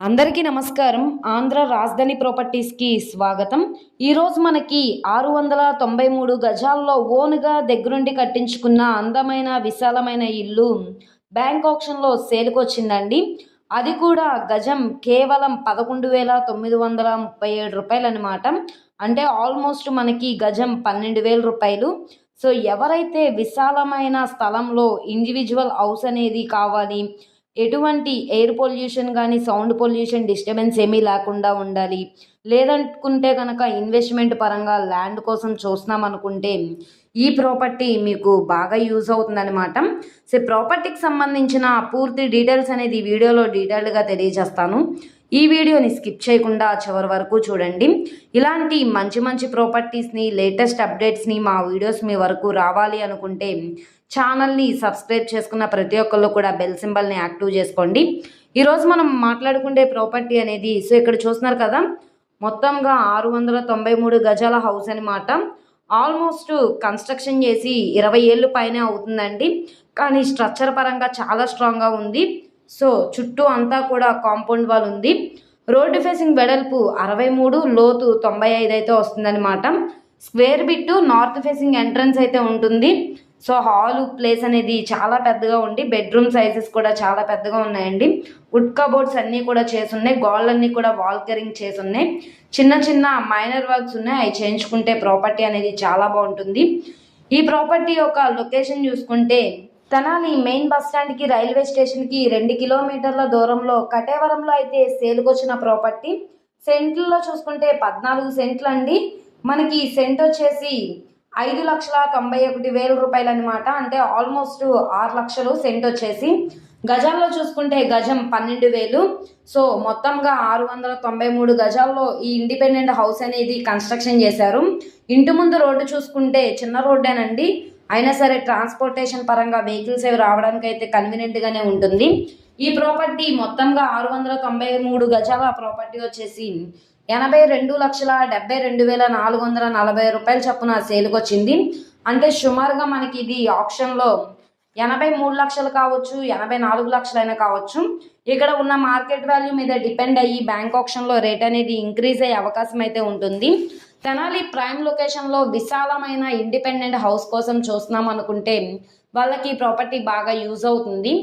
అందరికీ నమస్కారం. ఆంధ్ర రాజధాని ప్రాపర్టీస్కి స్వాగతం. ఈరోజు మనకి 693 గజాల్లో ఓన్గా దగ్గరుండి కట్టించుకున్న అందమైన విశాలమైన ఇల్లు బ్యాంక్ ఆప్షన్లో సేల్కి వచ్చిందండి. అది కూడా గజం కేవలం 11,937 రూపాయలు అనమాట. అంటే ఆల్మోస్ట్ మనకి గజం 12,000 రూపాయలు. సో ఎవరైతే విశాలమైన స్థలంలో ఇండివిజువల్ హౌస్ అనేది కావాలి, ఎటువంటి ఎయిర్ పొల్యూషన్ కానీ సౌండ్ పొల్యూషన్ డిస్టర్బెన్స్ ఏమీ లేకుండా ఉండాలి, లేదనుకుంటే కనుక ఇన్వెస్ట్మెంట్ పరంగా ల్యాండ్ కోసం చూస్తున్నాం అనుకుంటే ఈ ప్రాపర్టీ మీకు బాగా యూజ్ అవుతుందన్నమాట. సో ప్రాపర్టీకి సంబంధించిన పూర్తి డీటెయిల్స్ అనేది ఈ వీడియోలో డీటెయిల్డ్గా తెలియజేస్తాను. ఈ వీడియోని స్కిప్ చేయకుండా చివరి వరకు చూడండి. ఇలాంటి మంచి మంచి ప్రాపర్టీస్ని, లేటెస్ట్ అప్డేట్స్ని మా వీడియోస్ మీ వరకు రావాలి అనుకుంటే ఛానల్ని సబ్స్క్రైబ్ చేసుకున్న ప్రతి ఒక్కళ్ళు కూడా బెల్ సింబల్ని యాక్టివ్ చేసుకోండి. ఈరోజు మనం మాట్లాడుకునే ప్రాపర్టీ అనేది సో ఇక్కడ చూస్తున్నారు కదా, మొత్తంగా 693 గజాల హౌస్ అనమాట. ఆల్మోస్ట్ కన్స్ట్రక్షన్ చేసి 20 ఏళ్ళు పైనే అవుతుందండి. కానీ స్ట్రక్చర్ పరంగా చాలా స్ట్రాంగ్గా ఉంది. సో చుట్టూ అంతా కూడా కాంపౌండ్ వాల్ ఉంది. రోడ్డు ఫేసింగ్ వెడల్పు 63, లోతు 95 అయితే వస్తుందన్నమాట. Square bit north facing entrance అయితే ఉంటుంది. సో హాల్ ప్లేస్ అనేది చాలా పెద్దగా ఉండి బెడ్రూమ్ సైజెస్ కూడా చాలా పెద్దగా ఉన్నాయండి. వుడ్ కబోర్డ్స్ అన్నీ కూడా చేసున్నాయి. గోళ్ళన్నీ కూడా వాల్కరింగ్ చేసున్నాయి. చిన్న చిన్న మైనర్ వర్క్స్ ఉన్నాయి, అవి చేయించుకుంటే ప్రాపర్టీ అనేది చాలా బాగుంటుంది. ఈ ప్రాపర్టీ యొక్క లొకేషన్ చూసుకుంటే తెనాలి మెయిన్ బస్ స్టాండ్కి, రైల్వే స్టేషన్కి 2 కిలోమీటర్ల దూరంలో కటేవరంలో అయితే సేల్కి వచ్చిన ప్రాపర్టీ. సెంట్లలో చూసుకుంటే 14 సెంట్లు అండి. మనకి సెంట్ వచ్చేసి 5,91,000 రూపాయలు అనమాట. అంటే ఆల్మోస్ట్ 6 లక్షలు సెంట్ వచ్చేసి. గజాల్లో చూసుకుంటే గజం 12,000. సో మొత్తంగా 693 గజాల్లో ఈ ఇండిపెండెంట్ హౌస్ అనేది కన్స్ట్రక్షన్ చేశారు. ఇంటి ముందు రోడ్డు చూసుకుంటే చిన్న రోడ్డేనండి, అయినా సరే ట్రాన్స్పోర్టేషన్ పరంగా వెహికల్స్ అవి రావడానికి అయితే కన్వీనియంట్గానే ఉంటుంది. ఈ ప్రాపర్టీ మొత్తంగా 693 గజాల ప్రాపర్టీ వచ్చేసి 82,72,440 రూపాయలు చొప్పున సేల్కి వచ్చింది. అంటే సుమారుగా మనకి ఇది ఆప్షన్లో 83 లక్షలు కావచ్చు, 84 లక్షలైనా కావచ్చు. ఇక్కడ ఉన్న మార్కెట్ వాల్యూ మీద డిపెండ్ అయ్యి బ్యాంక్ ఆప్షన్లో రేట్ అనేది ఇంక్రీజ్ అయ్యే అవకాశం అయితే ఉంటుంది. తెనాలి ప్రైమ్ లొకేషన్లో విశాలమైన ఇండిపెండెంట్ హౌస్ కోసం చూస్తున్నాం అనుకుంటే వాళ్ళకి ఈ ప్రాపర్టీ బాగా యూజ్ అవుతుంది.